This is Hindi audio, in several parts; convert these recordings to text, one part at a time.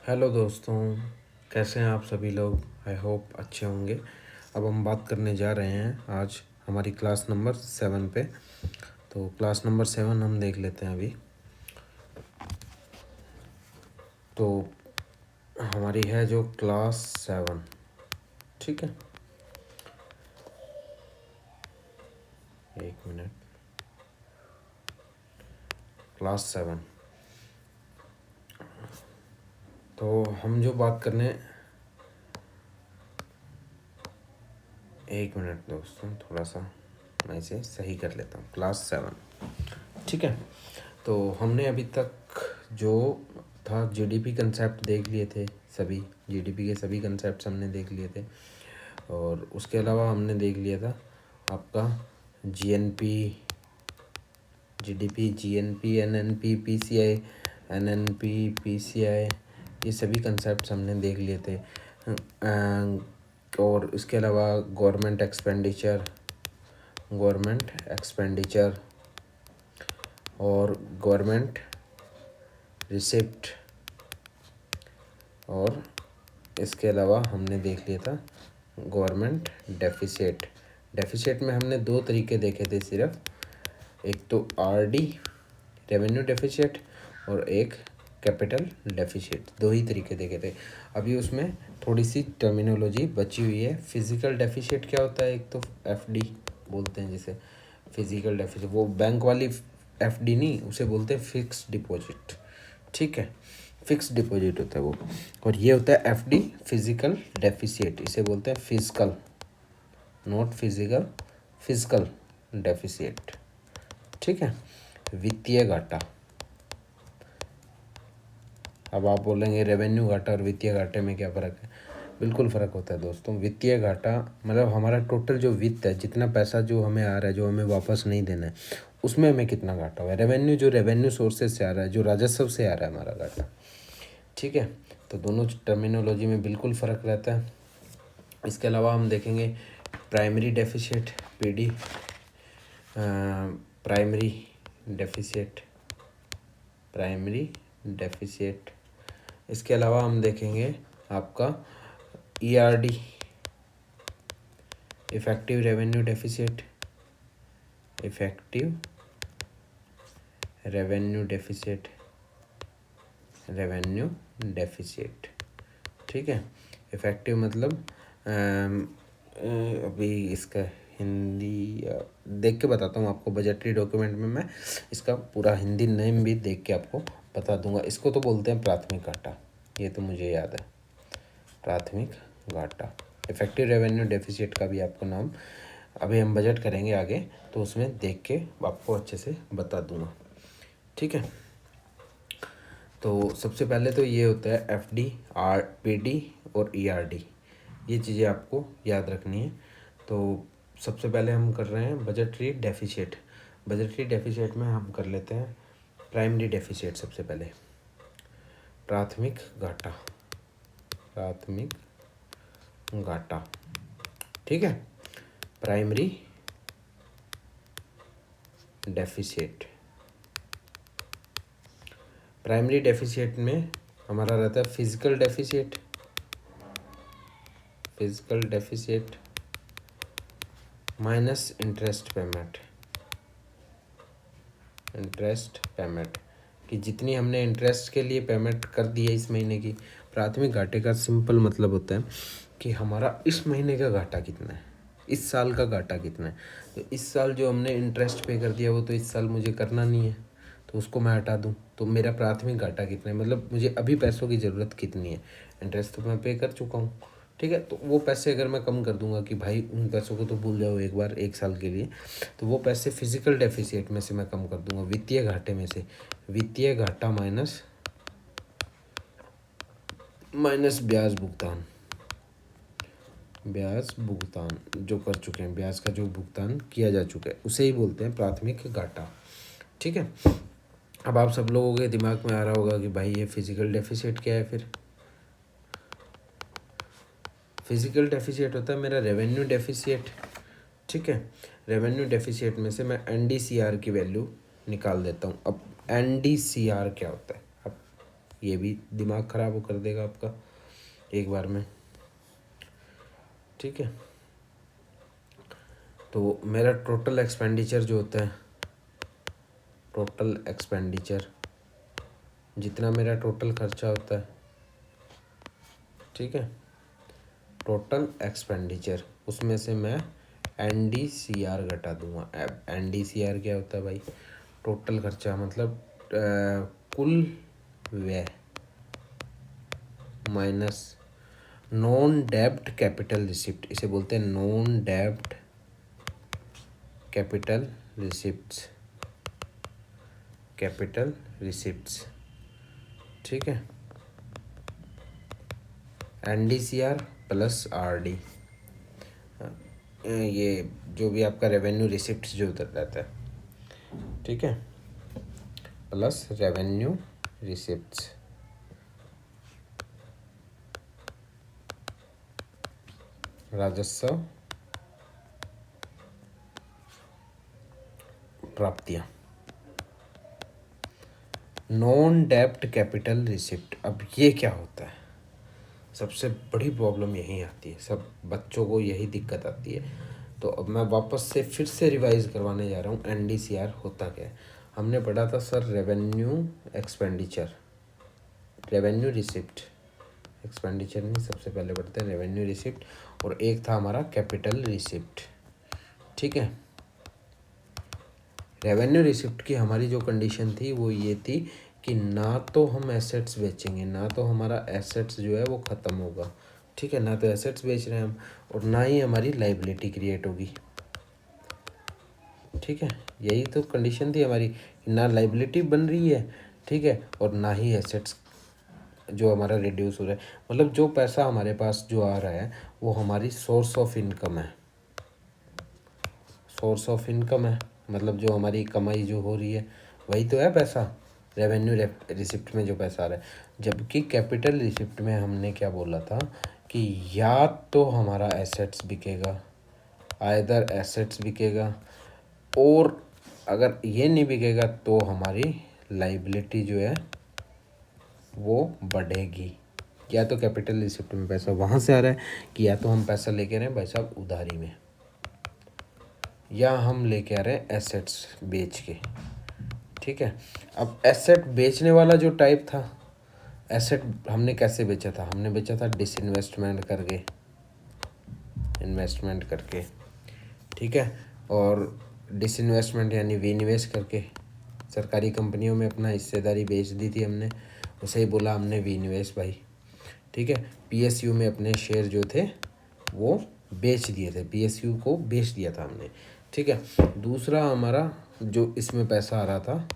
हेलो दोस्तों, कैसे हैं आप सभी लोग। आई होप अच्छे होंगे। अब हम बात करने जा रहे हैं आज हमारी क्लास नंबर 7 पे। तो क्लास नंबर 7 हम देख लेते हैं अभी। तो हमारी है जो क्लास 7, ठीक है। एक मिनट। क्लास 7, तो हम जो बात करने, एक मिनट दोस्तों, थोड़ा सा मैं इसे सही कर लेता हूँ। क्लास 7, ठीक है। तो हमने अभी तक जो था जीडीपी कंसेप्ट देख लिए थे। सभी जीडीपी के सभी कंसेप्ट हमने देख लिए थे। और उसके अलावा हमने देख लिया था आपका GNP, GDP, GNP, NNP, PCI, NNP, PCI, ये सभी कंसेप्ट हमने देख लिए थे। और इसके अलावा गवर्नमेंट एक्सपेंडिचर और गवर्नमेंट रिसिप्ट, और इसके अलावा हमने देख लिया था गवर्नमेंट डेफिसिट में हमने दो तरीके देखे थे सिर्फ। एक तो आरडी रेवेन्यू डेफिसिट और एक कैपिटल डेफिसिट, दो ही तरीके देखे थे। अभी उसमें थोड़ी सी टर्मिनोलॉजी बची हुई है। फिजिकल डेफिसिट क्या होता है, एक तो एफडी बोलते हैं जिसे फिजिकल डेफिसिट, वो बैंक वाली एफडी नहीं, उसे बोलते हैं फिक्स डिपॉजिट, ठीक है। फिक्स डिपॉजिट होता है वो। और ये होता है एफडी फिजिकल डेफिसिट, इसे बोलते हैं physical, not physical, physical deficit, ठीक है। वित्तीय घाटा, अब आप बोलेंगे रेवेन्यू घाटा और वित्तीय घाटे में क्या फ़र्क है। बिल्कुल फ़र्क होता है दोस्तों। वित्तीय घाटा मतलब हमारा टोटल जो वित्त है, जितना पैसा जो हमें आ रहा है, जो हमें वापस नहीं देना है, उसमें हमें कितना घाटा हुआ है। रेवेन्यू जो रेवेन्यू सोर्सेज से आ रहा है, जो राजस्व से आ रहा है हमारा घाटा, ठीक है। तो दोनों टर्मिनोलॉजी में बिल्कुल फ़र्क रहता है। इसके अलावा हम देखेंगे primary deficit, PD, primary deficit. इसके अलावा हम देखेंगे आपका ईआरडी, इफेक्टिव रेवेन्यू डेफिसिट, ठीक है। इफेक्टिव मतलब अभी इसका हिंदी देख के बताता हूँ आपको। बजटरी डॉक्यूमेंट में मैं इसका पूरा हिंदी नेम भी देख के आपको बता दूंगा। इसको तो बोलते हैं प्राथमिक घाटा, ये तो मुझे याद है, प्राथमिक घाटा। इफेक्टिव रेवेन्यू डेफिसिट का भी आपको नाम अभी हम बजट करेंगे आगे, तो उसमें देख के आपको अच्छे से बता दूंगा, ठीक है। तो सबसे पहले तो ये होता है एफडी, पीडी और ईआरडी, ये चीज़ें आपको याद रखनी है। तो सबसे पहले हम कर रहे हैं बजटरी डेफिसिट। बजटरी डेफिसिट में हम कर लेते हैं प्राइमरी डेफिसिट। सबसे पहले प्राथमिक घाटा, ठीक है। प्राइमरी डेफिसिट में हमारा रहता है physical deficit minus interest payment, कि जितनी हमने इंटरेस्ट के लिए पेमेंट कर दी है इस महीने की। प्राथमिक घाटे का सिंपल मतलब होता है कि हमारा इस महीने का घाटा कितना है, इस साल का घाटा कितना है। तो इस साल जो हमने इंटरेस्ट पे कर दिया वो तो इस साल मुझे करना नहीं है, तो उसको मैं हटा दूँ। तो मेरा प्राथमिक घाटा कितना है, मतलब मुझे अभी पैसों की ज़रूरत कितनी है। इंटरेस्ट तो मैं पे कर चुका हूँ, ठीक है। तो वो पैसे अगर मैं कम कर दूंगा कि भाई उन पैसों को तो भूल जाओ एक बार, एक साल के लिए, तो वो पैसे फिजिकल डेफिसिट में से मैं कम कर दूंगा, वित्तीय घाटे में से। वित्तीय घाटा माइनस ब्याज भुगतान जो कर चुके हैं, ब्याज का जो भुगतान किया जा चुका है, उसे ही बोलते हैं प्राथमिक घाटा, ठीक है। अब आप सब लोगों के दिमाग में आ रहा होगा कि भाई ये फिजिकल डेफिसिट क्या है। फिर फिजिकल डेफिसिट होता है मेरा रेवेन्यू डेफिसिट, ठीक है। रेवेन्यू डेफिसिट में से मैं एनडीसीआर की वैल्यू निकाल देता हूँ। अब एनडीसीआर क्या होता है, अब ये भी दिमाग ख़राब वो कर देगा आपका एक बार में। ठीक है, तो मेरा टोटल एक्सपेंडिचर जो होता है, टोटल एक्सपेंडिचर जितना मेरा टोटल खर्चा होता है, ठीक है, टोटल एक्सपेंडिचर उसमें से मैं NDCR घटा दूंगा। NDCR क्या होता है भाई? टोटल खर्चा मतलब कुल व्यय माइनस नॉन डेब्ट कैपिटल रिसिप्ट, इसे बोलते हैं नॉन डेब्ट कैपिटल रिसिप्ट्स, कैपिटल रिसिप्ट्स। ठीक है, NDCR प्लस RD, ये जो भी आपका रेवेन्यू रिसिप्ट जो रहता है, ठीक है, प्लस रेवेन्यू रिसिप्ट्स, राजस्व प्राप्तियां, नॉन डेब्ट कैपिटल रिसिप्ट। अब ये क्या होता है? सबसे बड़ी प्रॉब्लम यही आती है, सब बच्चों को यही दिक्कत आती है। तो अब मैं वापस से फिर से रिवाइज करवाने जा रहा हूँ। NDCR होता क्या है? हमने पढ़ा था sir revenue expenditure, revenue receipt, expenditure नहीं, सबसे पहले पढ़ते हैं रेवेन्यू रिसिप्ट, और एक था हमारा कैपिटल रिसिप्ट। ठीक है, रेवेन्यू रिसिप्ट की हमारी जो कंडीशन थी वो ये थी कि ना तो हम एसेट्स बेचेंगे, ना तो हमारा एसेट्स जो है वो ख़त्म होगा। ठीक है, ना तो एसेट्स बेच रहे हैं हम, और ना ही हमारी लाइबिलिटी क्रिएट होगी। ठीक है, यही तो कंडीशन थी हमारी, ना लाइबिलिटी बन रही है, ठीक है, और ना ही एसेट्स जो हमारा रिड्यूस हो रहा है। मतलब जो पैसा हमारे पास जो आ रहा है वो हमारी सोर्स ऑफ इनकम है, सोर्स ऑफ इनकम है, मतलब जो हमारी कमाई जो हो रही है वही तो है पैसा, रेवेन्यू रिसिप्ट में जो पैसा आ रहा है। जबकि कैपिटल रिसिप्ट में हमने क्या बोला था कि या तो हमारा एसेट्स बिकेगा, आइदर एसेट्स बिकेगा, और अगर ये नहीं बिकेगा तो हमारी लाइबिलिटी जो है वो बढ़ेगी। या तो कैपिटल रिसिप्ट में पैसा वहाँ से आ रहा है कि या तो हम पैसा लेके रहे हैं भाई साहब उधारी में, या हम लेके आ रहे हैं एसेट्स बेच के। ठीक है, अब एसेट बेचने वाला जो टाइप था, एसेट हमने कैसे बेचा था? हमने बेचा था डिसइन्वेस्टमेंट करके, इन्वेस्टमेंट करके। ठीक है, और डिसइन्वेस्टमेंट यानी विनिवेश करके, सरकारी कंपनियों में अपना हिस्सेदारी बेच दी थी हमने, उसे ही बोला हमने विनिवेश भाई। ठीक है, PSU में अपने शेयर जो थे वो बेच दिए थे, PSU को बेच दिया था हमने। ठीक है, दूसरा हमारा जो इसमें पैसा आ रहा था,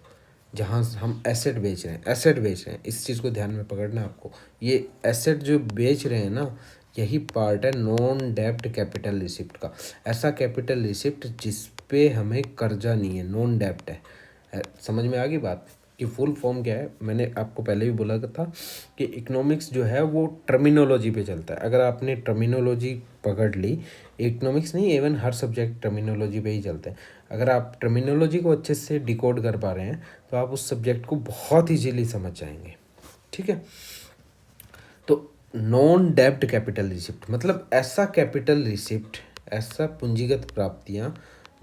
जहाँ हम एसेट बेच रहे हैं, एसेट बेच रहे हैं, इस चीज़ को ध्यान में पकड़ना आपको, ये एसेट जो बेच रहे हैं ना, यही पार्ट है नॉन डेब्ट कैपिटल रिसिप्ट का। ऐसा कैपिटल रिसिप्ट जिस पे हमें कर्जा नहीं है, नॉन डेब्ट है। समझ में आ गई बात कि फुल फॉर्म क्या है? मैंने आपको पहले भी बोला था कि इकोनॉमिक्स जो है वो टर्मिनोलॉजी पे चलता है। अगर आपने टर्मिनोलॉजी पकड़ ली, इकोनॉमिक्स नहीं, इवन हर सब्जेक्ट टर्मिनोलॉजी पे ही चलते हैं। अगर आप टर्मिनोलॉजी को अच्छे से डिकोड कर पा रहे हैं तो आप उस सब्जेक्ट को बहुत ईजीली समझ जाएंगे। ठीक है, तो नॉन डेब्ट कैपिटल रिसिप्ट मतलब ऐसा कैपिटल रिसिप्ट, ऐसा पूंजीगत प्राप्तियां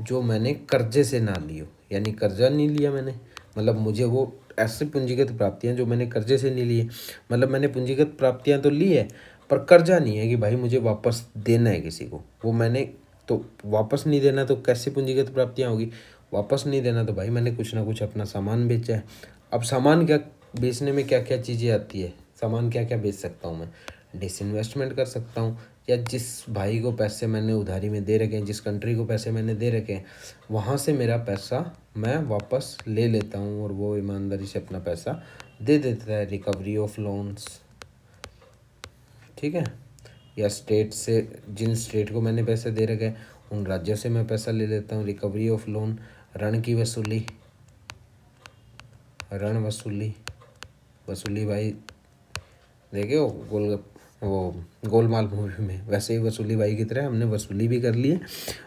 जो मैंने कर्जे से ना ली हो, यानी कर्जा नहीं लिया मैंने, मतलब मुझे वो ऐसे पूंजीगत प्राप्तियां जो मैंने कर्जे से नहीं लिए, मतलब मैंने पूंजीगत प्राप्तियां तो ली है पर कर्जा नहीं है कि भाई मुझे वापस देना है किसी को, वो मैंने तो वापस नहीं देना, तो कैसे पूंजीगत प्राप्तियां होगी? वापस नहीं देना तो भाई मैंने कुछ ना कुछ अपना सामान बेचा है। अब सामान क्या बेचने में क्या क्या चीज़ें आती है, सामान क्या क्या बेच सकता हूँ मैं? डिसइन्वेस्टमेंट कर सकता हूँ, या जिस भाई को पैसे मैंने उधारी में दे रखे हैं, जिस कंट्री को पैसे मैंने दे रखे हैं, वहाँ से मेरा पैसा मैं वापस ले लेता हूँ और वो ईमानदारी से अपना पैसा दे देता है, रिकवरी ऑफ लोन्स। ठीक है, या स्टेट से, जिन स्टेट को मैंने पैसे दे रखे हैं उन राज्यों से मैं पैसा ले लेता हूँ, रिकवरी ऑफ लोन, ऋण की वसूली, ऋण वसूली, वसूली भाई देखे हो गोलगप्पे, वो गोलमाल मूवी में, वैसे ही वसूली भाई की तरह हमने वसूली भी कर ली है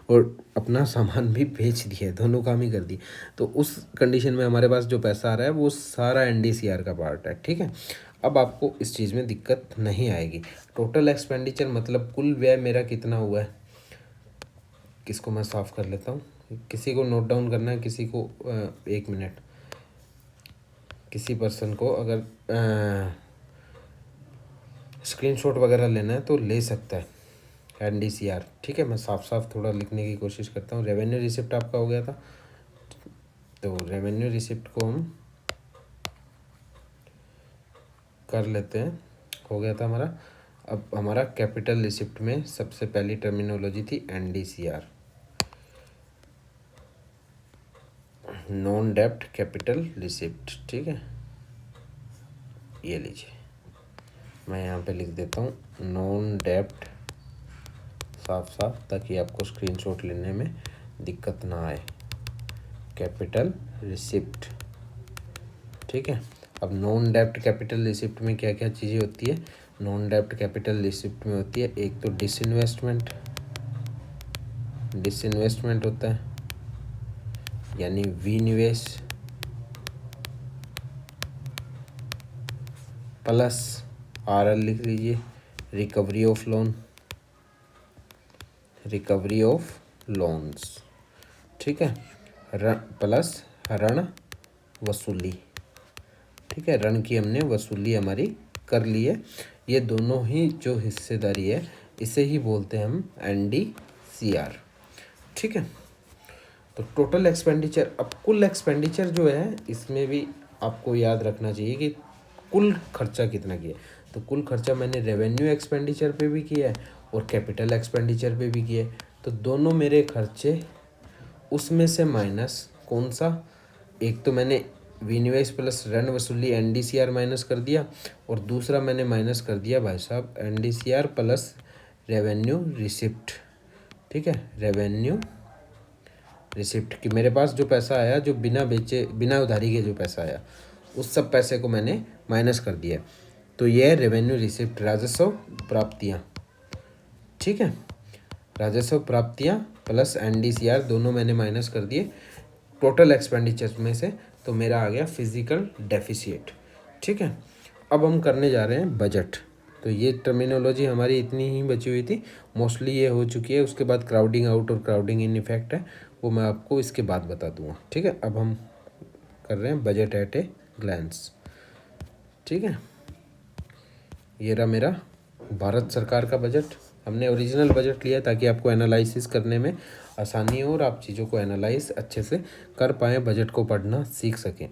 और अपना सामान भी बेच दिया है, दोनों काम ही कर दिए। तो उस कंडीशन में हमारे पास जो पैसा आ रहा है वो सारा NDCR का पार्ट है, ठीक है। अब आपको इस चीज़ में दिक्कत नहीं आएगी। टोटल एक्सपेंडिचर मतलब कुल व्यय मेरा कितना हुआ है, किसको मैं साफ़ कर लेता हूँ, किसी को नोट डाउन करना है, किसी को 1 मिनट, किसी पर्सन को अगर स्क्रीनशॉट वगैरह लेना है तो ले सकता है, NDCR, ठीक है। मैं साफ साफ थोड़ा लिखने की कोशिश करता हूँ। रेवेन्यू रिसिप्ट आपका हो गया था, तो रेवेन्यू रिसिप्ट को हम कर लेते हैं, हो गया था हमारा। अब हमारा कैपिटल रिसिप्ट में सबसे पहली टर्मिनोलॉजी थी NDCR, नॉन डेप्ट कैपिटल रिसिप्ट, ठीक है। ये लीजिए, मैं यहाँ पे लिख देता हूँ नॉन डेप्ट साफ साफ, ताकि आपको स्क्रीनशॉट लेने में दिक्कत ना आए, कैपिटल रिसिप्ट, ठीक है। अब नॉन डेप्ट कैपिटल रिसिप्ट में क्या क्या चीज़ें होती है, नॉन डेप्ट कैपिटल रिसिप्ट में होती है, एक तो डिसइन्वेस्टमेंट, डिसइन्वेस्टमेंट होता है यानी विनिवेश, प्लस RL लिख लीजिए, recovery of loan, recovery of loans, ठीक है। प्लस ऋण वसूली, ठीक है। ऋण की हमने वसूली हमारी कर ली है। ये दोनों ही जो हिस्सेदारी है इसे ही बोलते हैं हम NDCR, ठीक है। तो टोटल एक्सपेंडिचर, अब कुल एक्सपेंडिचर जो है इसमें भी आपको याद रखना चाहिए कि कुल खर्चा कितना किया। तो कुल खर्चा मैंने रेवेन्यू एक्सपेंडिचर पे भी किया है और कैपिटल एक्सपेंडिचर पे भी किया है। तो दोनों मेरे खर्चे उसमें से माइनस कौन सा, एक तो मैंने विनिवेश प्लस ऋण वसूली NDCR माइनस कर दिया, और दूसरा मैंने माइनस कर दिया भाई साहब NDCR प्लस रेवेन्यू रिसिप्ट, ठीक है। रेवेन्यू रिसिप्ट कि मेरे पास जो पैसा आया, जो बिना बेचे बिना उधारी के जो पैसा आया, उस सब पैसे को मैंने माइनस कर दिया। तो ये है रेवेन्यू रिसिप्ट, राजस्व प्राप्तियाँ, ठीक है। राजस्व प्राप्तियाँ प्लस NDCR दोनों मैंने माइनस कर दिए टोटल एक्सपेंडिचर में से, तो मेरा आ गया फिजिकल डेफिसिट, ठीक है। अब हम करने जा रहे हैं बजट। तो ये टर्मिनोलॉजी हमारी इतनी ही बची हुई थी, मोस्टली ये हो चुकी है। उसके बाद क्राउडिंग आउट और क्राउडिंग इन इफेक्ट है, वो मैं आपको इसके बाद बता दूंगा, ठीक है। अब हम कर रहे हैं बजट एट ए ग्लैंस, ठीक है। ये रहा मेरा भारत सरकार का बजट। हमने ओरिजिनल बजट लिया ताकि आपको एनालिसिस करने में आसानी हो और आप चीज़ों को एनालाइज अच्छे से कर पाएँ, बजट को पढ़ना सीख सकें।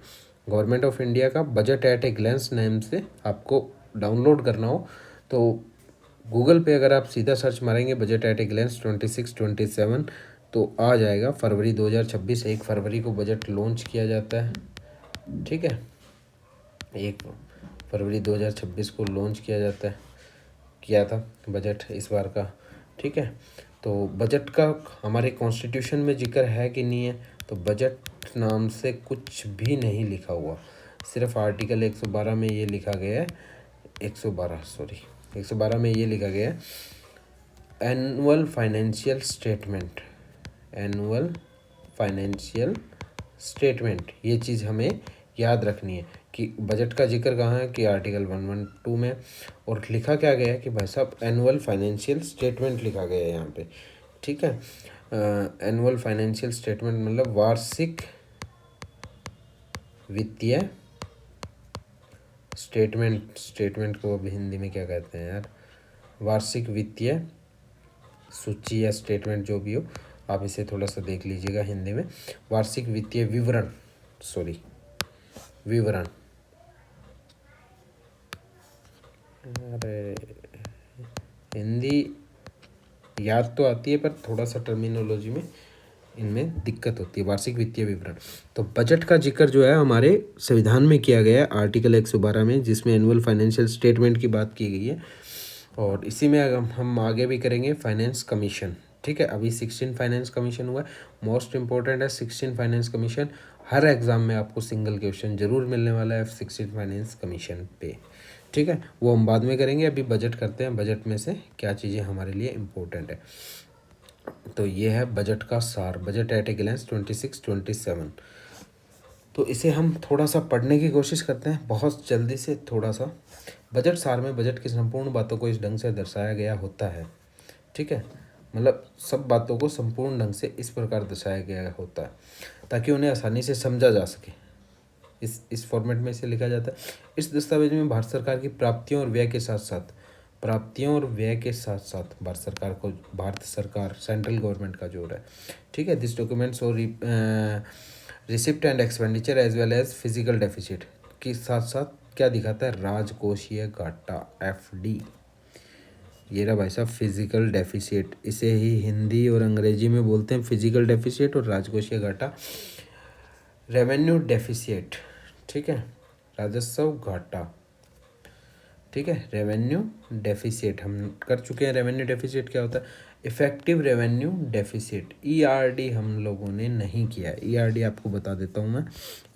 गवर्नमेंट ऑफ इंडिया का budget at a glance name से आपको डाउनलोड करना हो तो गूगल पे अगर आप सीधा सर्च मारेंगे बजट एट ए ग्लैंस 26-27 तो आ जाएगा। फरवरी 2026, 1 फरवरी को बजट लॉन्च किया जाता है, ठीक है। 1 फरवरी 2026 को लॉन्च किया जाता है, किया था बजट इस बार का, ठीक है। तो बजट का हमारे कॉन्स्टिट्यूशन में जिक्र है कि नहीं है, तो बजट नाम से कुछ भी नहीं लिखा हुआ, सिर्फ आर्टिकल 112 में ये लिखा गया है, 112 में ये लिखा गया है annual financial statement, annual financial statement. ये चीज़ हमें याद रखनी है कि बजट का जिक्र कहाँ है, कि आर्टिकल 112 में, और लिखा क्या गया है कि भाई साहब एनुअल फाइनेंशियल स्टेटमेंट लिखा गया है यहाँ पे, ठीक है। एनुअल फाइनेंशियल स्टेटमेंट मतलब वार्षिक वित्तीय स्टेटमेंट, स्टेटमेंट को अब हिंदी में क्या कहते हैं यार, वार्षिक वित्तीय सूची या स्टेटमेंट जो भी हो, आप इसे थोड़ा सा देख लीजिएगा हिंदी में, वार्षिक वित्तीय विवरण, सॉरी विवरण, अरे हिंदी याद तो आती है पर थोड़ा सा टर्मिनोलॉजी में इनमें दिक्कत होती है, वार्षिक वित्तीय विवरण। तो बजट का जिक्र जो है हमारे संविधान में किया गया है आर्टिकल 112 में, जिसमें एनुअल फाइनेंशियल स्टेटमेंट की बात की गई है, और इसी में हम आगे भी करेंगे फाइनेंस कमीशन, ठीक है। अभी 16 फाइनेंस कमीशन हुआ है, मोस्ट इंपॉर्टेंट है 16 फाइनेंस कमीशन। हर एग्ज़ाम में आपको सिंगल क्वेश्चन जरूर मिलने वाला है F16 फाइनेंस कमीशन पे, ठीक है। वो हम बाद में करेंगे, अभी बजट करते हैं। बजट में से क्या चीज़ें हमारे लिए इम्पोर्टेंट है। तो ये है बजट का सार, बजट एट ए ग्लैंस 26-27। तो इसे हम थोड़ा सा पढ़ने की कोशिश करते हैं बहुत जल्दी से थोड़ा सा। बजट सार में बजट की संपूर्ण बातों को इस ढंग से दर्शाया गया होता है, ठीक है। मतलब सब बातों को संपूर्ण ढंग से इस प्रकार दर्शाया गया होता है ताकि उन्हें आसानी से समझा जा सके। इस फॉर्मेट में इसे लिखा जाता है। इस दस्तावेज में भारत सरकार की प्राप्तियों और व्यय के साथ साथ भारत सरकार सेंट्रल गवर्नमेंट का जो है, ठीक है, दिस डॉक्यूमेंट्स और receipt and expenditure as well as physical deficit के साथ साथ क्या दिखाता है, राजकोषीय घाटा FD। ये रहा भाई साहब फिजिकल डेफिसिट, इसे ही हिंदी और अंग्रेजी में बोलते हैं फिजिकल डेफिसिट और राजकोषीय घाटा रेवेन्यू डेफिसिट, ठीक है, राजस्व घाटा, ठीक है। रेवेन्यू डेफिसिट हम कर चुके हैं। रेवेन्यू डेफिसिट क्या होता है, इफेक्टिव रेवेन्यू डेफिसिट। ERD हम लोगों ने नहीं किया है, ERD आपको बता देता हूँ मैं।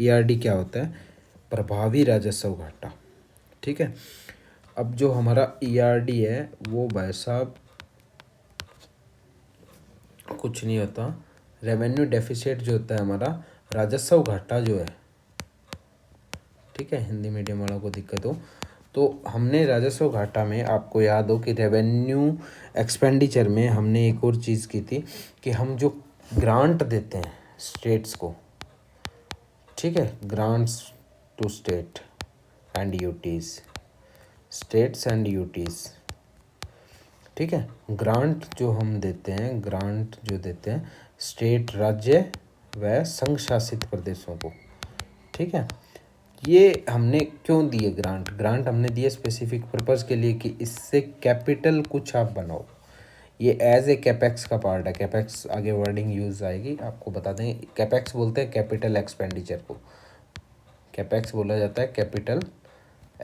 ERD क्या होता है, प्रभावी राजस्व घाटा, ठीक है। अब जो हमारा ERD है वो भाई साहब कुछ नहीं होता, रेवेन्यू डेफिसिट जो होता है हमारा राजस्व घाटा जो है, ठीक है। हिंदी मीडियम वालों को दिक्कत हो तो हमने राजस्व घाटा में आपको याद हो कि रेवेन्यू एक्सपेंडिचर में हमने एक और चीज़ की थी कि हम जो ग्रांट देते हैं स्टेट्स को, ठीक है, grants to state and UTs, states and UTs, ठीक है। ग्रांट जो हम देते हैं, ग्रांट जो देते हैं स्टेट, राज्य व संघ शासित प्रदेशों को, ठीक है। ये हमने क्यों दिए ग्रांट हमने दिए स्पेसिफिक पर्पस के लिए कि इससे कैपिटल कुछ आप बनाओ। ये एज ए कैपेक्स का पार्ट है। कैपेक्स आगे वर्डिंग यूज आएगी, आपको बता दें। कैपेक्स बोलते हैं कैपिटल एक्सपेंडिचर को, कैपेक्स बोला जाता है कैपिटल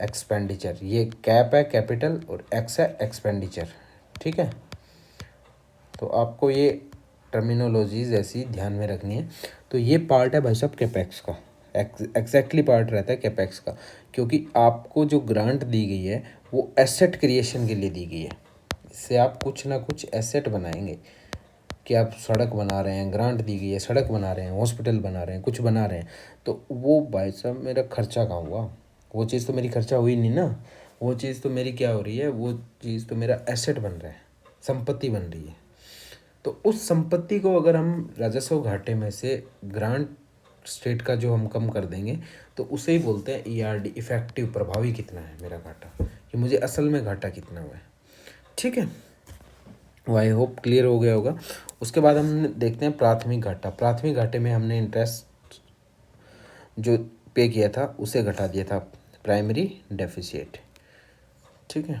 एक्सपेंडिचर। ये कैप है कैपिटल और एक्स है एक्सपेंडिचर, ठीक है। तो आपको ये टर्मिनोलॉजीज ऐसी ध्यान में रखनी है। तो ये पार्ट है भाई साहब कैपेक्स का, एग्जैक्टली पार्ट रहता है कैपेक्स का, क्योंकि आपको जो ग्रांट दी गई है वो एसेट क्रिएशन के लिए दी गई है। इससे आप कुछ ना कुछ एसेट बनाएंगे कि आप सड़क बना रहे हैं, ग्रांट दी गई है, सड़क बना रहे हैं, हॉस्पिटल बना रहे हैं, कुछ बना रहे हैं, तो वो भाई साहब मेरा खर्चा कहाँ हुआ, वो चीज़ तो मेरी खर्चा हुई नहीं ना, वो चीज़ तो मेरी क्या हो रही है, वो चीज़ तो मेरा एसेट बन रहा है, संपत्ति बन रही है। तो उस संपत्ति को अगर हम राजस्व घाटे में से ग्रांट स्टेट का जो हम कम कर देंगे तो उसे ही बोलते हैं ERD, इफेक्टिव, प्रभावी कितना है मेरा घाटा, कि मुझे असल में घाटा कितना हुआ है, ठीक है। वो आई होप क्लियर हो गया होगा। उसके बाद हम देखते हैं प्राथमिक घाटा। प्राथमिक घाटे में हमने इंटरेस्ट जो पे किया था उसे घटा दिया था, प्राइमरी डेफिसिट, ठीक है।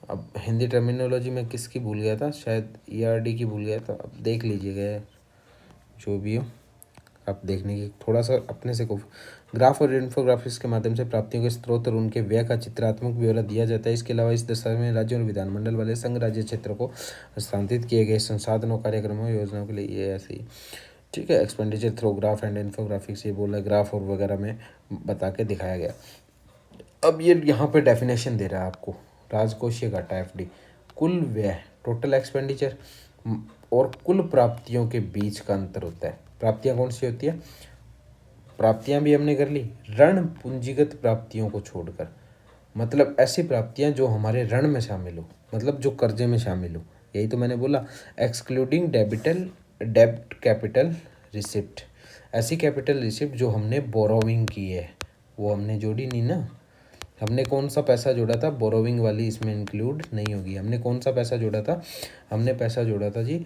अब हिंदी टर्मिनोलॉजी में किसकी भूल गया था, शायद ERD की भूल गया था। अब देख लीजिएगा, जो भी हो आप देखने की थोड़ा सा अपने से को। ग्राफ और इन्फोग्राफिक्स के माध्यम से प्राप्तियों के स्रोत और उनके व्यय का चित्रात्मक ब्यौरा दिया जाता है। इसके अलावा इस दस्तावेज में राज्यों और विधानमंडल वाले संघ राज्य क्षेत्र को हस्तांतरित किए गए संसाधनों, कार्यक्रमों, योजनाओं के लिए ये ऐसे ही, ठीक है। Expenditure through graph and infographics, ये बोला ग्राफ और वगैरह में बता के दिखाया गया। अब ये यहाँ पे डेफिनेशन दे रहा है आपको, राजकोषीय घाटा FD, कुल व्यय, टोटल एक्सपेंडिचर और कुल प्राप्तियों के बीच का अंतर होता है। प्राप्तियाँ कौन सी होती है, प्राप्तियाँ भी हमने कर ली, ऋण पूंजीगत प्राप्तियों को छोड़कर, मतलब ऐसी प्राप्तियाँ जो हमारे ऋण में शामिल हो, मतलब जो कर्जे में शामिल हो, यही तो मैंने बोला, एक्सक्लूडिंग डेब्ट कैपिटल रिसिप्ट। ऐसी कैपिटल रिसिप्ट जो हमने बोरोविंग की है वो हमने जोड़ी नहीं ना। हमने कौन सा पैसा जोड़ा था, बोरोविंग वाली इसमें इंक्लूड नहीं होगी। हमने कौन सा पैसा जोड़ा था, हमने पैसा जोड़ा था जी,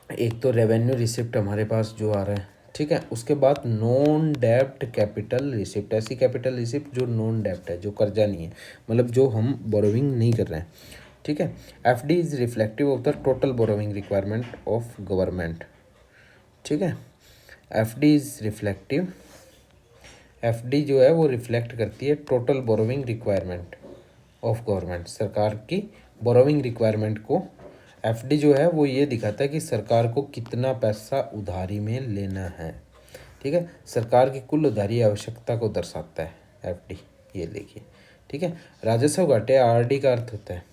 एक तो रेवेन्यू रिसिप्ट हमारे पास जो आ रहा है, ठीक है। उसके बाद नॉन डेब्ट कैपिटल रिसिप्ट, ऐसी कैपिटल रिसिप्ट जो नॉन डेब्ट है, जो कर्जा नहीं है, मतलब जो हम बोरोविंग नहीं कर रहे हैं, ठीक है। FD is reflective of the total borrowing requirement of government, ठीक है। FD इज रिफ्लेक्टिव, FD जो है वो रिफ्लेक्ट करती है total borrowing requirement of government, सरकार की बोरोविंग रिक्वायरमेंट को। FD जो है वो ये दिखाता है कि सरकार को कितना पैसा उधारी में लेना है, ठीक है। सरकार की कुल उधारी आवश्यकता को दर्शाता है एफडी, ये देखिए, ठीक है। राजस्व घाटे आरडी का अर्थ होता है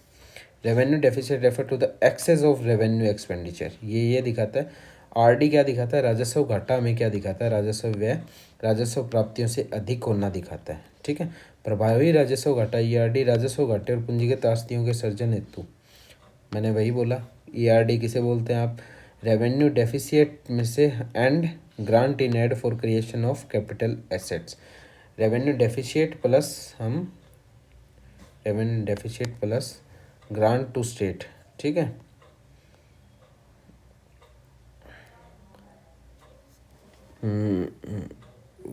revenue deficit refer to the excess of revenue expenditure, ये दिखाता है। आरडी क्या दिखाता है, राजस्व घाटा हमें क्या दिखाता है, राजस्व व्यय राजस्व प्राप्तियों से अधिक होना दिखाता है, ठीक है। प्रभावी राजस्व घाटा ईआरडी राजस्व घाटे और पूंजीगत आस्तियों के सर्जन हेतु, मैंने वही बोला, ईआरडी किसे बोलते हैं आप, रेवेन्यू डेफिसिट में से and grant in aid for creation of capital assets, revenue deficit plus हम revenue deficit plus grant to state, ठीक है।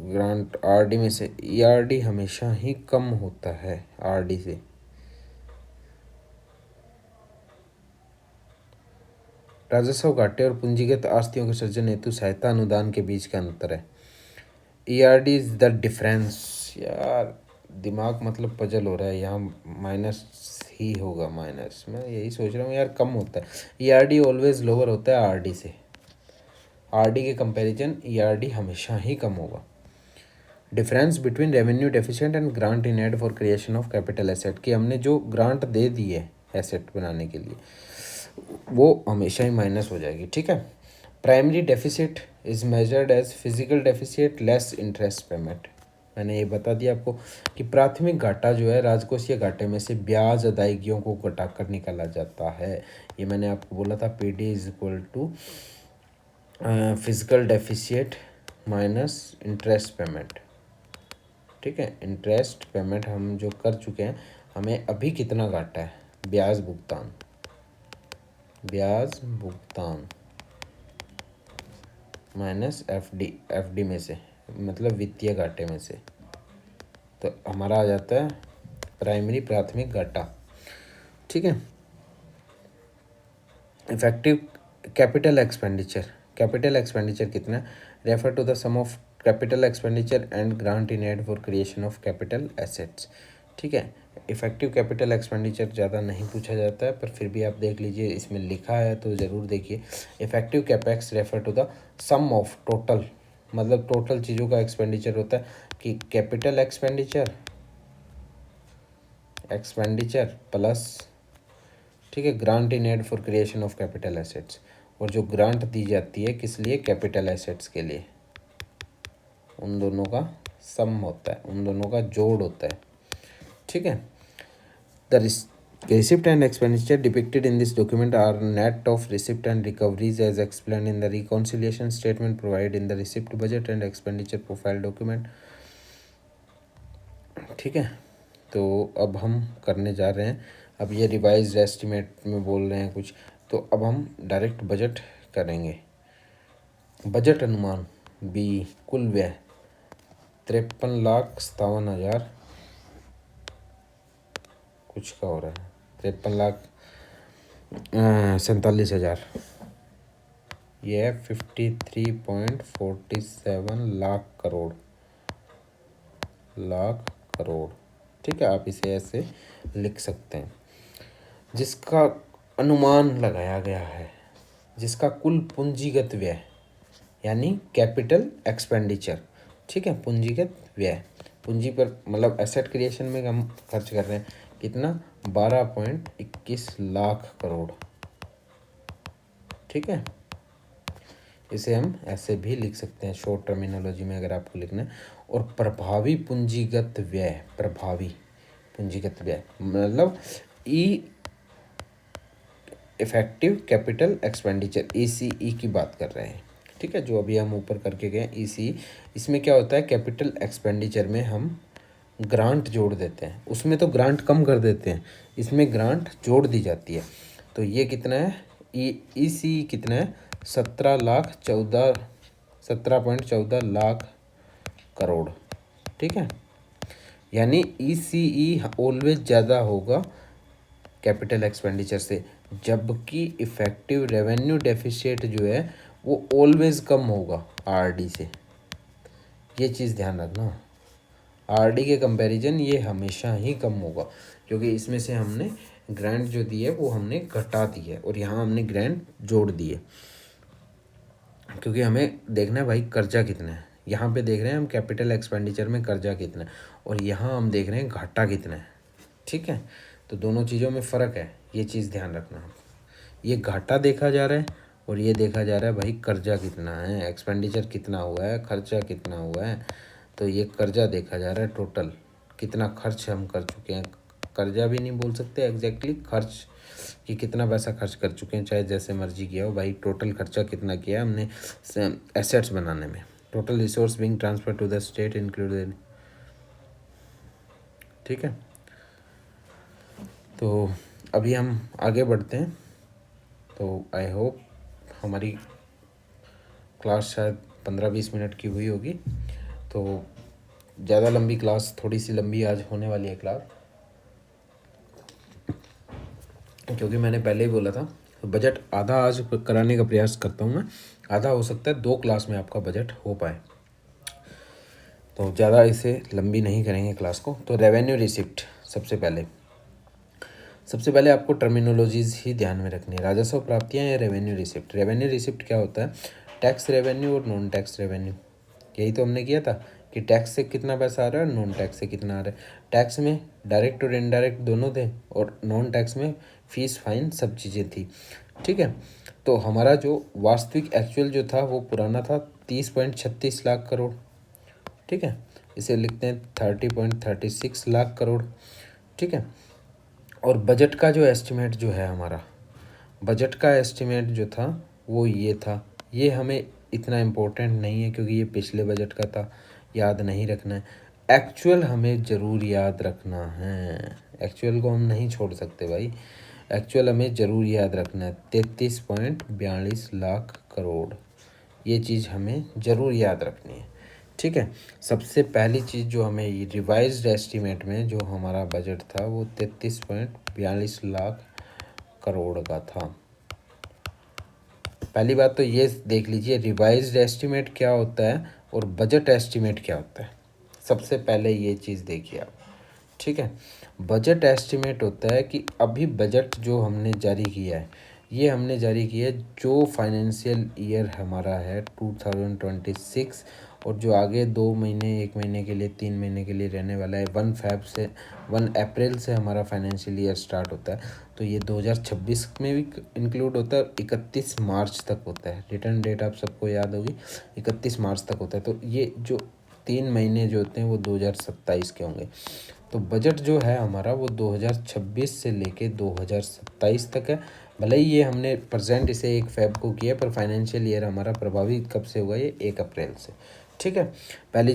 ग्रांट आरडी में से ईआरडी हमेशा ही कम होता है आरडी से। राजस्व घाटे और पूंजीगत आस्तियों के सृजन हेतु सहायता अनुदान के बीच का अंतर है। ईआरडी इज द डिफरेंस, यार दिमाग मतलब पजल हो रहा है, यहाँ माइनस ही होगा, माइनस मैं यही सोच रहा हूँ यार, कम होता है। ईआरडी ऑलवेज लोअर होता है आरडी से, आरडी के कंपैरिजन ईआरडी हमेशा ही कम होगा। Difference between revenue deficient and grant in aid for creation of capital asset, कि हमने जो ग्रांट दे दी है एसेट बनाने के लिए वो हमेशा ही माइनस हो जाएगी, ठीक है। Primary deficit is measured as physical deficit less interest payment, मैंने ये बता दिया आपको कि प्राथमिक घाटा जो है राजकोषीय घाटे में से ब्याज अदायगियों को घटाकर निकाला जाता है। ये मैंने आपको बोला था, PD is equal to physical deficit minus interest payment, ठीक है। इंटरेस्ट पेमेंट हम जो कर चुके हैं, हमें अभी कितना घाटा है, ब्याज भुगतान माइनस एफडी में से, मतलब वित्तीय घाटे में से, तो हमारा आ जाता है प्राथमिक घाटा, ठीक है। इफेक्टिव कैपिटल एक्सपेंडिचर कितना, refer to the sum of capital expenditure and grant in aid for creation of capital assets, ठीक है। इफेक्टिव कैपिटल एक्सपेंडिचर ज़्यादा नहीं पूछा जाता है, पर फिर भी आप देख लीजिए, इसमें लिखा है तो ज़रूर देखिए। Effective capex refer to the sum of total, मतलब टोटल चीज़ों का एक्सपेंडिचर होता है कि कैपिटल एक्सपेंडिचर प्लस, ठीक है, grant in aid for creation of capital assets, और जो ग्रांट दी जाती है किस लिए, कैपिटल एसेट्स के लिए, उन दोनों का सम होता है, उन दोनों का जोड़ होता है, ठीक है। The receipt and expenditure depicted in this document are net of receipt and recoveries as explained in the reconciliation statement provided in the receipt budget and expenditure profile document, ठीक है। तो अब हम करने जा रहे हैं, अब ये रिवाइज्ड एस्टिमेट में बोल रहे हैं कुछ, तो अब हम डायरेक्ट बजट करेंगे। बजट अनुमान बी, कुल व्यय 53,57,000 कुछ का हो रहा है, 53,47,000, ये है 53.47 लाख करोड़, ठीक है। आप इसे ऐसे लिख सकते हैं, जिसका अनुमान लगाया गया है, जिसका कुल पूंजीगत व्यय यानी कैपिटल एक्सपेंडिचर, ठीक है, पूंजीगत व्यय, पूंजी पर मतलब एसेट क्रिएशन में हम खर्च कर रहे हैं कितना, 12.21 लाख करोड़, ठीक है। इसे हम ऐसे भी लिख सकते हैं शॉर्ट टर्मिनोलॉजी में अगर आपको लिखना है। और प्रभावी पूंजीगत व्यय मतलब इफेक्टिव कैपिटल एक्सपेंडिचर, ECE की बात कर रहे हैं, ठीक है, जो अभी हम ऊपर करके गए ECE। इसमें क्या होता है, कैपिटल एक्सपेंडिचर में हम ग्रांट जोड़ देते हैं, उसमें तो ग्रांट कम कर देते हैं, इसमें ग्रांट जोड़ दी जाती है। तो ये कितना है, ECE कितना है, 17.14 लाख करोड़, ठीक है। यानी ECE ऑलवेज ज़्यादा होगा कैपिटल एक्सपेंडिचर से, जबकि इफेक्टिव रेवेन्यू डेफिसिट जो है वो ऑलवेज कम होगा आरडी से, ये चीज़ ध्यान रखना। आरडी के कंपैरिजन ये हमेशा ही कम होगा, क्योंकि इसमें से हमने ग्रांट जो दी है वो हमने घटा दी है, और यहाँ हमने ग्रांट जोड़ दिए, क्योंकि हमें देखना है भाई कर्जा कितना है, यहाँ पे देख रहे हैं हम कैपिटल एक्सपेंडिचर में कर्जा कितना है, और यहाँ हम देख रहे हैं घाटा कितना है। ठीक है, तो दोनों चीज़ों में फ़र्क है, ये चीज़ ध्यान रखना। ये घाटा देखा जा रहा है और ये देखा जा रहा है भाई कर्जा कितना है, एक्सपेंडिचर कितना हुआ है, खर्चा कितना हुआ है। तो ये कर्जा देखा जा रहा है, टोटल कितना खर्च हम कर चुके हैं। कर्जा भी नहीं बोल सकते एग्जैक्टली, खर्च कि कितना पैसा खर्च कर चुके हैं, चाहे जैसे मर्जी किया हो भाई। टोटल खर्चा कितना किया है हमने एसेट्स बनाने में। Total resource being transfer to the state included. ठीक है, तो अभी हम आगे बढ़ते हैं। तो आई होप हमारी क्लास शायद 15-20 मिनट की हुई होगी, तो ज़्यादा लंबी क्लास, थोड़ी सी लंबी आज होने वाली है क्लास, क्योंकि मैंने पहले ही बोला था बजट आधा आज कराने का प्रयास करता हूँ मैं। आधा हो सकता है 2 क्लास में आपका बजट हो पाए, तो ज़्यादा इसे लंबी नहीं करेंगे क्लास को। तो रेवेन्यू रिसिप्ट सबसे पहले आपको टर्मिनोलॉजीज़ ही ध्यान में रखनी है। राजस्व प्राप्तियाँ या रेवेन्यू रिसिप्ट। रेवेन्यू रिसिप्ट क्या होता है? टैक्स रेवेन्यू और नॉन टैक्स रेवेन्यू। यही तो हमने किया था कि टैक्स से कितना पैसा आ रहा है, नॉन टैक्स से कितना आ रहा है। टैक्स में डायरेक्ट और इनडायरेक्ट दोनों थे, और नॉन टैक्स में फीस फाइन सब चीज़ें थी। ठीक है, तो हमारा जो वास्तविक एक्चुअल जो था वो पुराना था 30.36 लाख करोड़। ठीक है, इसे लिखते हैं 30.36 लाख करोड़। ठीक है, और बजट का जो एस्टिमेट जो है हमारा, बजट का एस्टिमेट जो था वो ये था। ये हमें इतना इम्पोर्टेंट नहीं है क्योंकि ये पिछले बजट का था, याद नहीं रखना है। एक्चुअल हमें ज़रूर याद रखना है, एक्चुअल को हम नहीं छोड़ सकते भाई। एक्चुअल हमें ज़रूर याद रखना है 33.42 लाख करोड़, ये चीज़ हमें ज़रूर याद रखनी है। ठीक है, सबसे पहली चीज़ जो हमें ये रिवाइज्ड एस्टीमेट में जो हमारा बजट था वो 33.42 लाख करोड़ का था। पहली बात तो ये देख लीजिए रिवाइज्ड एस्टीमेट क्या होता है और बजट एस्टीमेट क्या होता है। सबसे पहले ये चीज़ देखिए आप। ठीक है, बजट एस्टीमेट होता है कि अभी बजट जो हमने जारी किया है, ये हमने जारी किया है जो फाइनेंशियल ईयर हमारा है 2026, और जो आगे 2 महीने, 1 महीने के लिए, 3 महीने के लिए रहने वाला है। 1 अप्रैल से हमारा फाइनेंशियल ईयर स्टार्ट होता है, तो ये 2026 में भी इंक्लूड होता है। 31 मार्च तक होता है, रिटर्न डेट आप सबको याद होगी, 31 मार्च तक होता है। तो ये जो 3 महीने जो होते हैं वो 2027 के होंगे। तो बजट जो है हमारा वो 2026 से लेके 2027 तक है। भले ही ये हमने प्रेजेंट इसे 1 फ़रवरी को किया, पर फाइनेंशियल ईयर हमारा प्रभावित कब से हुआ? ये 1 अप्रैल से। ठीक है, पहली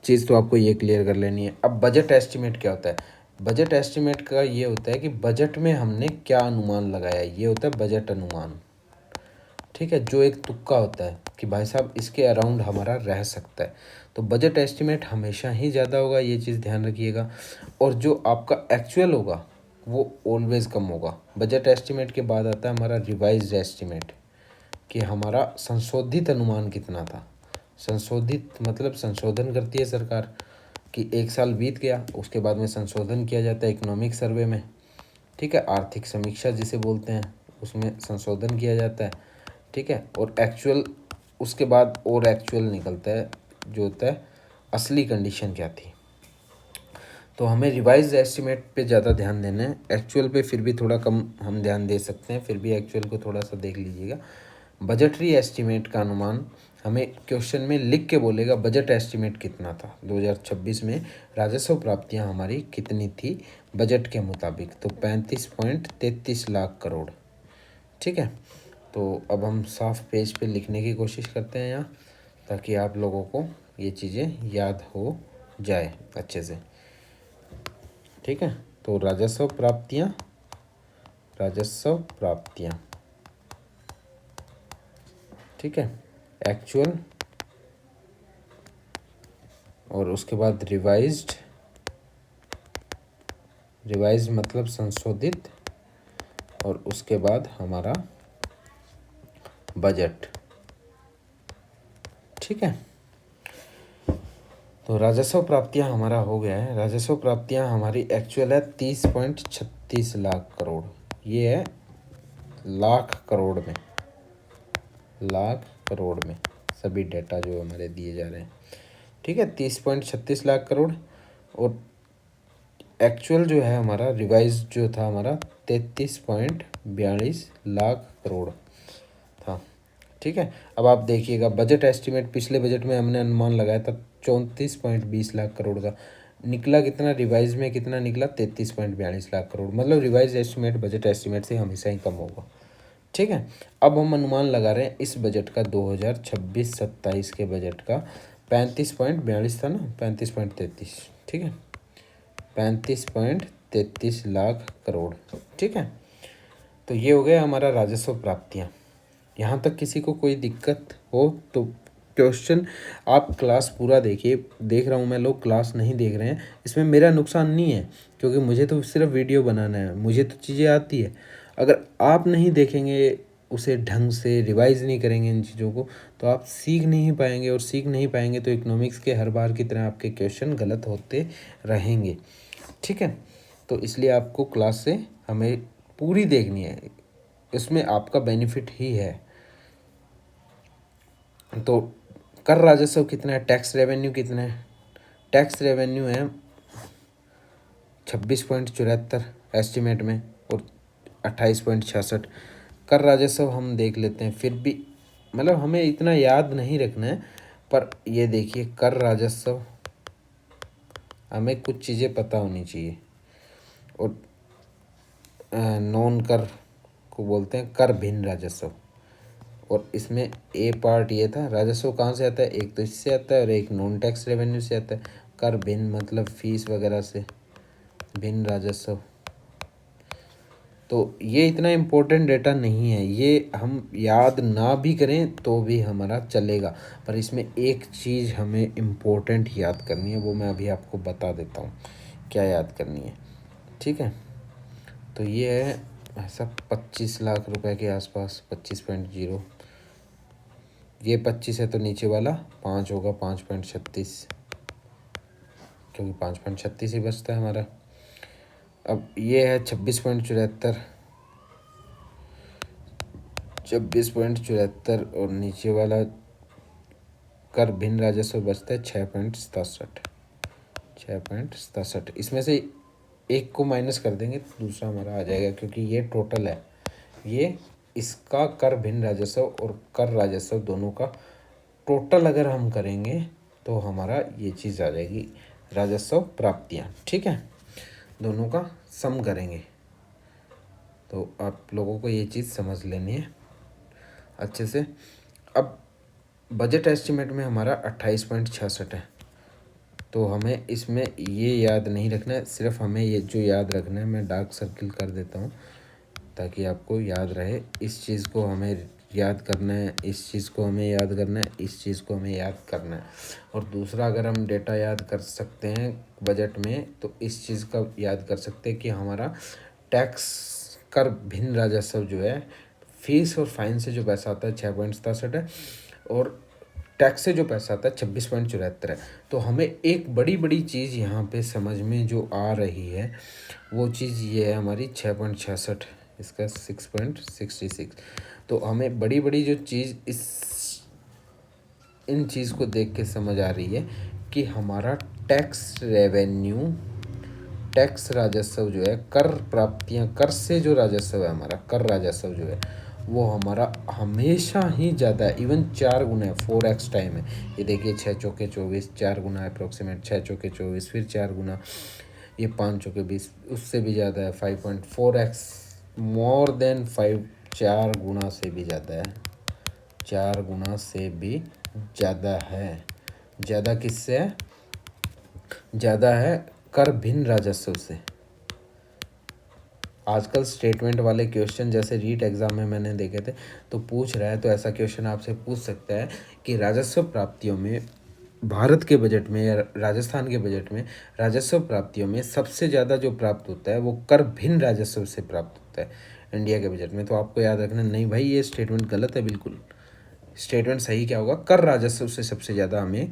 चीज़ तो आपको ये क्लियर कर लेनी है। अब बजट एस्टिमेट क्या होता है? बजट एस्टिमेट का ये होता है कि बजट में हमने क्या अनुमान लगाया, ये होता है बजट अनुमान। ठीक है, जो एक तुक्का होता है कि भाई साहब इसके अराउंड हमारा रह सकता है। तो बजट एस्टिमेट हमेशा ही ज़्यादा होगा, ये चीज़ ध्यान रखिएगा। और जो आपका एक्चुअल होगा वो ऑलवेज़ कम होगा। बजट एस्टिमेट के बाद आता है हमारा रिवाइज्ड एस्टिमेट, कि हमारा संशोधित अनुमान कितना था। संशोधित मतलब संशोधन करती है सरकार कि 1 साल बीत गया, उसके बाद में संशोधन किया जाता है इकोनॉमिक सर्वे में। ठीक है, आर्थिक समीक्षा जिसे बोलते हैं, उसमें संशोधन किया जाता है। ठीक है, और एक्चुअल उसके बाद और एक्चुअल निकलता है जो होता है असली कंडीशन क्या थी। तो हमें रिवाइज एस्टिमेट पे ज़्यादा ध्यान देना है, एक्चुअल पे फिर भी थोड़ा कम हम ध्यान दे सकते हैं, फिर भी एक्चुअल को थोड़ा सा देख लीजिएगा। बजटरी एस्टिमेट का अनुमान हमें क्वेश्चन में लिख के बोलेगा बजट एस्टिमेट कितना था 2026 में, राजस्व प्राप्तियां हमारी कितनी थी बजट के मुताबिक, तो 35.33 लाख करोड़। ठीक है, तो अब हम साफ पेज पे लिखने की कोशिश करते हैं यहाँ, ताकि आप लोगों को ये चीज़ें याद हो जाए अच्छे से। ठीक है, तो राजस्व प्राप्तियाँ, ठीक है, एक्चुअल, और उसके बाद रिवाइज्ड मतलब संशोधित, और उसके बाद हमारा बजट। ठीक है, तो राजस्व प्राप्तियां हमारा हो गया है। राजस्व प्राप्तियां हमारी एक्चुअल है 30.36 लाख करोड़। ये है लाख करोड़ में, सभी डेटा जो हमारे दिए जा रहे हैं। ठीक है, 30.36 लाख करोड़। और एक्चुअल जो है हमारा रिवाइज जो था हमारा 33.42 लाख करोड़ था। ठीक है, अब आप देखिएगा बजट एस्टिमेट पिछले बजट में हमने अनुमान लगाया था 34.20 लाख करोड़ का, निकला कितना रिवाइज में, कितना निकला 33.42 लाख करोड़। मतलब रिवाइज एस्टिमेट बजट एस्टिमेट से हमेशा ही कम होगा। ठीक है, अब हम अनुमान लगा रहे हैं इस बजट का 2026-27 के बजट का 35.42 था ना, 35.33। ठीक है, 35.33 लाख करोड़। ठीक है, तो ये हो गया हमारा राजस्व प्राप्तियाँ। यहाँ तक किसी को कोई दिक्कत हो तो क्वेश्चन आप क्लास पूरा देखिए। देख रहा हूँ मैं, लोग क्लास नहीं देख रहे हैं, इसमें मेरा नुकसान नहीं है क्योंकि मुझे तो सिर्फ वीडियो बनाना है, मुझे तो चीज़ें आती है। अगर आप नहीं देखेंगे उसे ढंग से, रिवाइज नहीं करेंगे इन चीज़ों को, तो आप सीख नहीं पाएंगे, और सीख नहीं पाएंगे तो इकोनॉमिक्स के हर बार की तरह आपके क्वेश्चन गलत होते रहेंगे। ठीक है, तो इसलिए आपको क्लास से हमें पूरी देखनी है, इसमें आपका बेनिफिट ही है। तो कर राजस्व कितना है, टैक्स रेवेन्यू कितना है? टैक्स रेवेन्यू है 26.74 एस्टिमेट में, और 28.66 कर राजस्व हम देख लेते हैं। फिर भी मतलब हमें इतना याद नहीं रखना है, पर ये देखिए कर राजस्व हमें कुछ चीज़ें पता होनी चाहिए। और नॉन कर को बोलते हैं कर भिन्न राजस्व। और इसमें ए पार्ट ये था, राजस्व कहाँ से आता है, एक तो इससे आता है और एक नॉन टैक्स रेवेन्यू से आता है। कर भिन्न मतलब फीस वगैरह से भिन्न राजस्व। तो ये इतना इम्पोर्टेंट डेटा नहीं है, ये हम याद ना भी करें तो भी हमारा चलेगा, पर इसमें एक चीज़ हमें इम्पोर्टेंट याद करनी है, वो मैं अभी आपको बता देता हूँ क्या याद करनी है। ठीक है, तो ये है ऐसा 25 लाख रुपए के आसपास, 25.0। ये 25 है तो नीचे वाला 5 होगा, 5.36, क्योंकि 5.36 ही बचता है हमारा। अब ये है 26.74, 26.74, और नीचे वाला कर भिन्न राजस्व बचता है 6.67। इसमें से एक को माइनस कर देंगे तो दूसरा हमारा आ जाएगा, क्योंकि ये टोटल है। ये इसका कर भिन्न राजस्व और कर राजस्व दोनों का टोटल अगर हम करेंगे तो हमारा ये चीज़ आ जाएगी, राजस्व प्राप्तियाँ। ठीक है, दोनों का सम करेंगे तो आप लोगों को ये चीज़ समझ लेनी है अच्छे से। अब बजट एस्टिमेट में हमारा 28.66 है, तो हमें इसमें ये याद नहीं रखना है, सिर्फ हमें ये जो याद रखना है, मैं डार्क सर्किल कर देता हूँ ताकि आपको याद रहे। इस चीज़ को हमें याद करना है, इस चीज़ को हमें याद करना है, इस चीज़ को हमें याद करना है। और दूसरा, अगर हम डेटा याद कर सकते हैं बजट में तो इस चीज़ का याद कर सकते हैं कि हमारा टैक्स कर भिन्न राजस्व जो है, फीस और फाइन से जो पैसा आता है 6.67 है, और टैक्स से जो पैसा आता है 26.74 है। तो हमें एक बड़ी बड़ी चीज़ यहाँ पे समझ में जो आ रही है वो चीज़ ये है हमारी 6.66, इसका 6.66। तो हमें बड़ी बड़ी जो चीज़ इन चीज़ को देख के समझ आ रही है कि हमारा टैक्स रेवेन्यू, टैक्स राजस्व जो है, कर प्राप्तियां, कर से जो राजस्व है हमारा, कर राजस्व जो है वो हमारा हमेशा ही ज़्यादा है, इवन 4 गुना है, 4x टाइम है। ये देखिए 6 चौके 24, 4 गुना अप्रोक्सीमेट, 6 चौके 24, फिर 4 गुना, ये 5 चौके 20, उससे भी ज़्यादा है, 5.4x, मोर देन 5, 4 गुना से भी ज़्यादा है, 4 गुना से भी ज़्यादा है। ज़्यादा किससे है? ज़्यादा है कर भिन्न राजस्व से। आजकल स्टेटमेंट वाले क्वेश्चन जैसे रीट एग्ज़ाम में मैंने देखे थे, तो पूछ रहा है, तो ऐसा क्वेश्चन आपसे पूछ सकता है कि राजस्व प्राप्तियों में, भारत के बजट में या राजस्थान के बजट में राजस्व प्राप्तियों में सबसे ज़्यादा जो प्राप्त होता है वो कर भिन्न राजस्व से प्राप्त होता है इंडिया के बजट में। तो आपको याद रखना, नहीं भाई ये स्टेटमेंट गलत है, बिल्कुल स्टेटमेंट सही क्या होगा, कर राजस्व से सबसे ज़्यादा हमें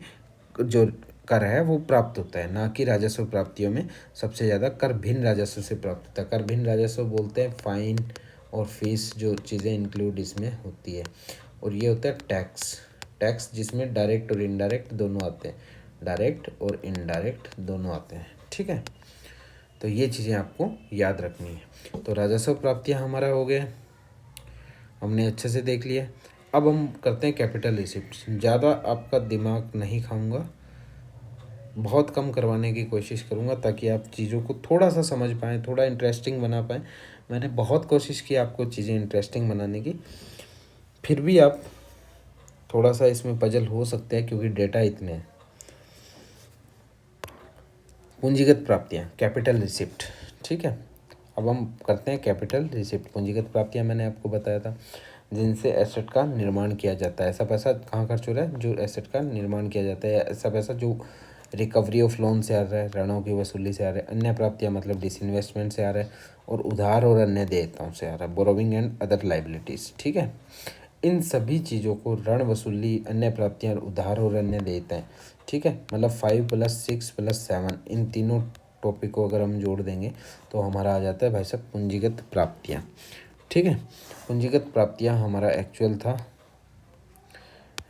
जो कर है वो प्राप्त होता है, ना कि राजस्व प्राप्तियों में सबसे ज़्यादा कर भिन्न राजस्व से प्राप्त होता है। कर भिन्न राजस्व बोलते हैं फाइन और फीस जो चीज़ें इंक्लूड इसमें होती है। और ये होता है टैक्स, टैक्स जिसमें डायरेक्ट और इनडायरेक्ट दोनों आते हैं। डायरेक्ट और इनडायरेक्ट दोनों आते हैं। ठीक है, तो ये चीज़ें आपको याद रखनी है। तो राजस्व प्राप्तियाँ हमारा हो गया, हमने अच्छे से देख लिया। अब हम करते हैं कैपिटल रिसिप्ट। ज़्यादा आपका दिमाग नहीं खाऊंगा, बहुत कम करवाने की कोशिश करूंगा ताकि आप चीज़ों को थोड़ा सा समझ पाएँ, थोड़ा इंटरेस्टिंग बना पाएँ। मैंने बहुत कोशिश की आपको चीज़ें इंटरेस्टिंग बनाने की, फिर भी आप थोड़ा सा इसमें पजल हो सकते हैं क्योंकि डेटा इतने हैं। पूंजीगत प्राप्तियाँ, कैपिटल रिसिप्ट। ठीक है, अब हम करते हैं कैपिटल रिसिप्ट। पूंजीगत प्राप्तियाँ मैंने आपको बताया था, जिनसे एसेट का निर्माण किया जाता है। ऐसा पैसा कहाँ खर्च हो रहा है? जो एसेट का निर्माण किया जाता है। ऐसा पैसा जो रिकवरी ऑफ लोन से आ रहा है, ऋणों की वसूली से आ रहा है। अन्य प्राप्तियाँ मतलब डिसइन्वेस्टमेंट से आ रहा है, और उधार और अन्य देयताओं से आ रहा है, बोरोविंग एंड अदर लाइबिलिटीज़। ठीक है, इन सभी चीज़ों को ऋण वसूली, अन्य प्राप्तियाँ, उधार और अन्य देयताएं, ठीक है, मतलब 5 + 6 + 7, इन तीनों टॉपिक को अगर हम जोड़ देंगे तो हमारा आ जाता है भाई साहब पूंजीगत प्राप्तियाँ। ठीक है, पूंजीगत प्राप्तियाँ हमारा एक्चुअल था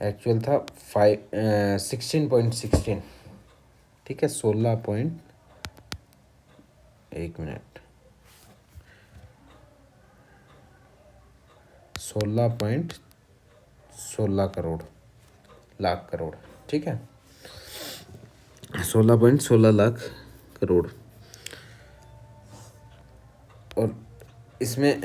16.16। ठीक है, 16.16 करोड़, लाख करोड़। ठीक है, 16.16 लाख करोड़। और इसमें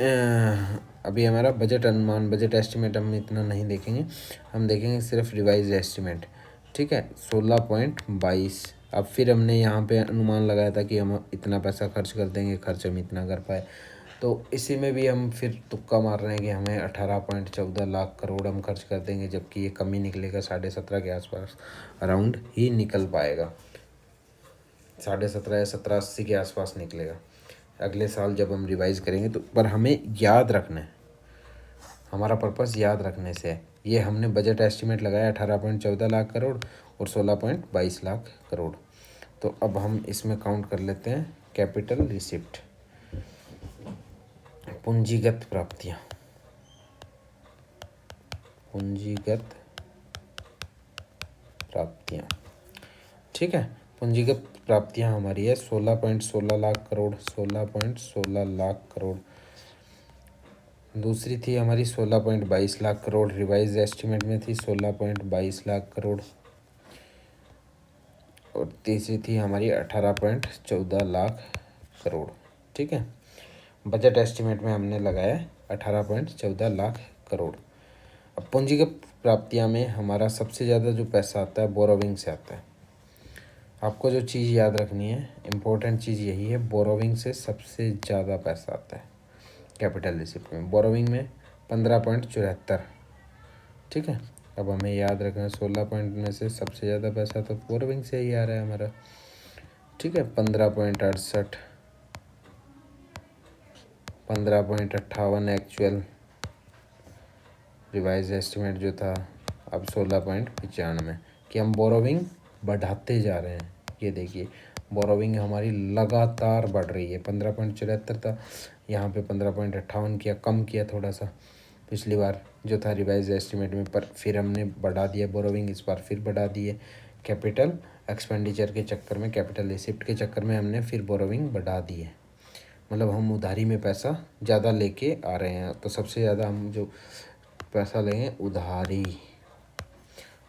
अभी हमारा बजट अनुमान, बजट एस्टिमेट हम इतना नहीं देखेंगे, हम देखेंगे सिर्फ रिवाइज एस्टिमेट। ठीक है, 16.22। अब फिर हमने यहाँ पे अनुमान लगाया था कि हम इतना पैसा खर्च कर देंगे, खर्च हम इतना कर पाए, तो इसी में भी हम फिर तुक्का मार रहे हैं कि हमें 18.14 लाख करोड़ हम खर्च कर देंगे, जबकि ये कम ही निकलेगा, 17.5 के आसपास अराउंड ही निकल पाएगा, 17.5 या 1780 के आसपास निकलेगा अगले साल जब हम रिवाइज़ करेंगे। तो पर हमें याद रखना है, हमारा पर्पस याद रखने से है। ये हमने बजट एस्टिमेट लगाया 18.14 लाख करोड़ और 16.22 लाख करोड़। तो अब हम इसमें काउंट कर लेते हैं कैपिटल रिसिप्ट, पूंजीगत प्राप्तियाँ। पूंजीगत प्राप्तियाँ, ठीक है, पूंजीगत प्राप्तियाँ हमारी है 16.16 लाख करोड़, 16.16 लाख करोड़। दूसरी थी हमारी 16.22 लाख करोड़, रिवाइज एस्टिमेट में थी 16.22 लाख करोड़। और तीसरी थी हमारी 18.14 लाख करोड़। ठीक है, बजट एस्टिमेट में हमने लगाया 18.14 लाख करोड़। अब पूंजीगत प्राप्तियाँ में हमारा सबसे ज़्यादा जो पैसा आता है बोरोविंग से आता है। आपको जो चीज़ याद रखनी है, इम्पोर्टेंट चीज़ यही है, बोरोविंग से सबसे ज़्यादा पैसा आता है कैपिटल रिसिप्ट में। बोरोविंग में 15.74। ठीक है, अब हमें याद रखना 16 पॉइंट में से सबसे ज़्यादा पैसा तो बोरोविंग से ही आ रहा है हमारा। ठीक है, 15.68, 15.58 एक्चुअल, रिवाइज एस्टिमेट जो था अब 16.95, कि हम बोरोविंग बढ़ाते जा रहे हैं। ये देखिए बोरोविंग हमारी लगातार बढ़ रही है। 15.74 था, यहाँ पे 15.58 किया, कम किया थोड़ा सा पिछली बार जो था रिवाइज एस्टिमेट में, पर फिर हमने बढ़ा दिया बोरोविंग, इस बार फिर बढ़ा दिए। कैपिटल एक्सपेंडिचर के चक्कर में, कैपिटल रिसिप्ट के चक्कर में हमने फिर बोरोविंग बढ़ा दी है, मतलब हम उधारी में पैसा ज़्यादा लेके आ रहे हैं। तो सबसे ज़्यादा हम जो पैसा लेंगे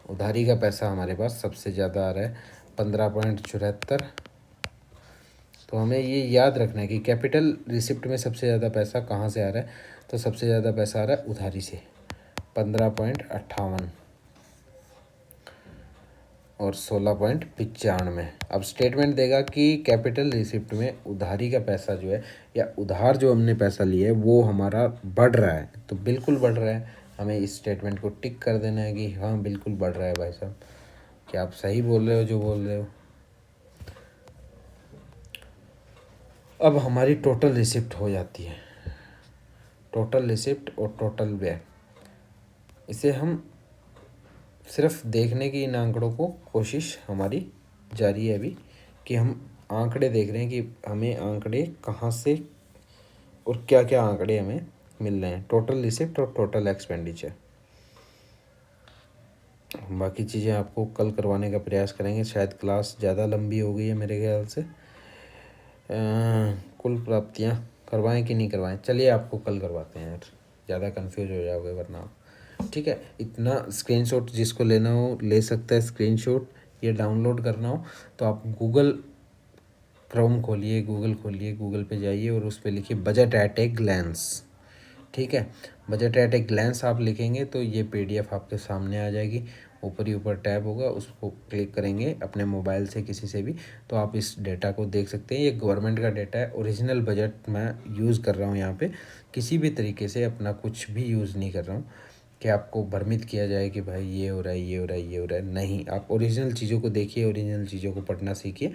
उधारी का पैसा हमारे पास सबसे ज़्यादा आ रहा है 15.74। तो हमें ये याद रखना है कि कैपिटल रिसिप्ट में सबसे ज़्यादा पैसा कहाँ से आ रहा है, तो सबसे ज़्यादा पैसा आ रहा है उधारी से 15.58 और 16.95। अब स्टेटमेंट देगा कि कैपिटल रिसिप्ट में उधारी का पैसा जो है, या उधार जो हमने पैसा लिया है वो हमारा बढ़ रहा है, तो बिल्कुल बढ़ रहा है। हमें इस स्टेटमेंट को टिक कर देना है कि हाँ बिल्कुल बढ़ रहा है भाई साहब, क्या आप सही बोल रहे हो जो बोल रहे हो। अब हमारी टोटल रिसिप्ट हो जाती है, टोटल रिसिप्ट और टोटल व्यय। इसे हम सिर्फ देखने की इन आंकड़ों को कोशिश हमारी जारी है अभी, कि हम आंकड़े देख रहे हैं कि हमें आंकड़े कहाँ से और क्या क्या आंकड़े हमें मिल रहे हैं, टोटल रिसिप्ट और टोटल एक्सपेंडिचर। बाकी चीज़ें आपको कल करवाने का प्रयास करेंगे। शायद क्लास ज़्यादा लंबी हो गई है मेरे ख्याल से। कुल प्राप्तियाँ करवाएं कि नहीं करवाएं, चलिए आपको कल करवाते हैं यार, ज़्यादा कंफ्यूज हो जाओगे वरना आप। ठीक है, इतना स्क्रीनशॉट जिसको लेना हो ले सकता है स्क्रीनशॉट, ये डाउनलोड करना हो तो आप गूगल क्रोम खोलिए, गूगल पे जाइए और उस पर लिखिए बजट एट ए ग्लैंस। ठीक है, बजट एट ए ग्लैंस आप लिखेंगे तो ये PDF आपके सामने आ जाएगी। ऊपर ही ऊपर टैब होगा, उसको क्लिक करेंगे अपने मोबाइल से किसी से भी तो आप इस डेटा को देख सकते हैं। ये गवर्नमेंट का डेटा है, ओरिजिनल बजट मैं यूज़ कर रहा हूँ यहाँ पे, किसी भी तरीके से अपना कुछ भी यूज़ नहीं कर रहा हूँ कि आपको भ्रमित किया जाए कि भाई ये हो रहा है, ये हो रहा है, ये हो रहा है। नहीं, आप ओरिजिनल चीज़ों को देखिए, ओरिजिनल चीज़ों को पढ़ना सीखिए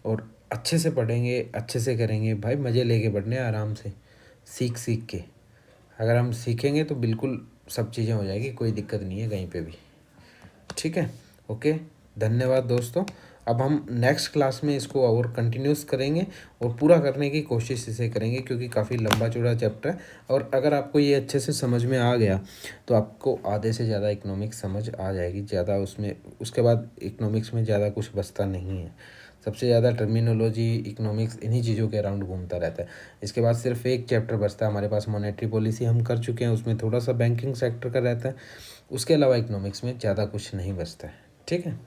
और अच्छे से पढ़ेंगे, अच्छे से करेंगे भाई, मज़े लेके पढ़ने आराम से, सीख सीख के। अगर हम सीखेंगे तो बिल्कुल सब चीज़ें हो जाएगी, कोई दिक्कत नहीं है कहीं पे भी। ठीक है, ओके, धन्यवाद दोस्तों। अब हम नेक्स्ट क्लास में इसको और कंटिन्यूस करेंगे और पूरा करने की कोशिश इसे करेंगे क्योंकि काफ़ी लंबा चौड़ा चैप्टर है। और अगर आपको ये अच्छे से समझ में आ गया तो आपको आधे से ज़्यादा इकोनॉमिक्स समझ आ जाएगी। ज़्यादा उसमें उसके बाद इकोनॉमिक्स में ज़्यादा कुछ बचता नहीं है। सबसे ज़्यादा टर्मिनोलॉजी इकोनॉमिक्स इन्हीं चीज़ों के अराउंड घूमता रहता है। इसके बाद सिर्फ एक चैप्टर बचता है हमारे पास, मॉनेटरी पॉलिसी हम कर चुके हैं, उसमें थोड़ा सा बैंकिंग सेक्टर का रहता है। उसके अलावा इकोनॉमिक्स में ज़्यादा कुछ नहीं बचता है। ठीक है।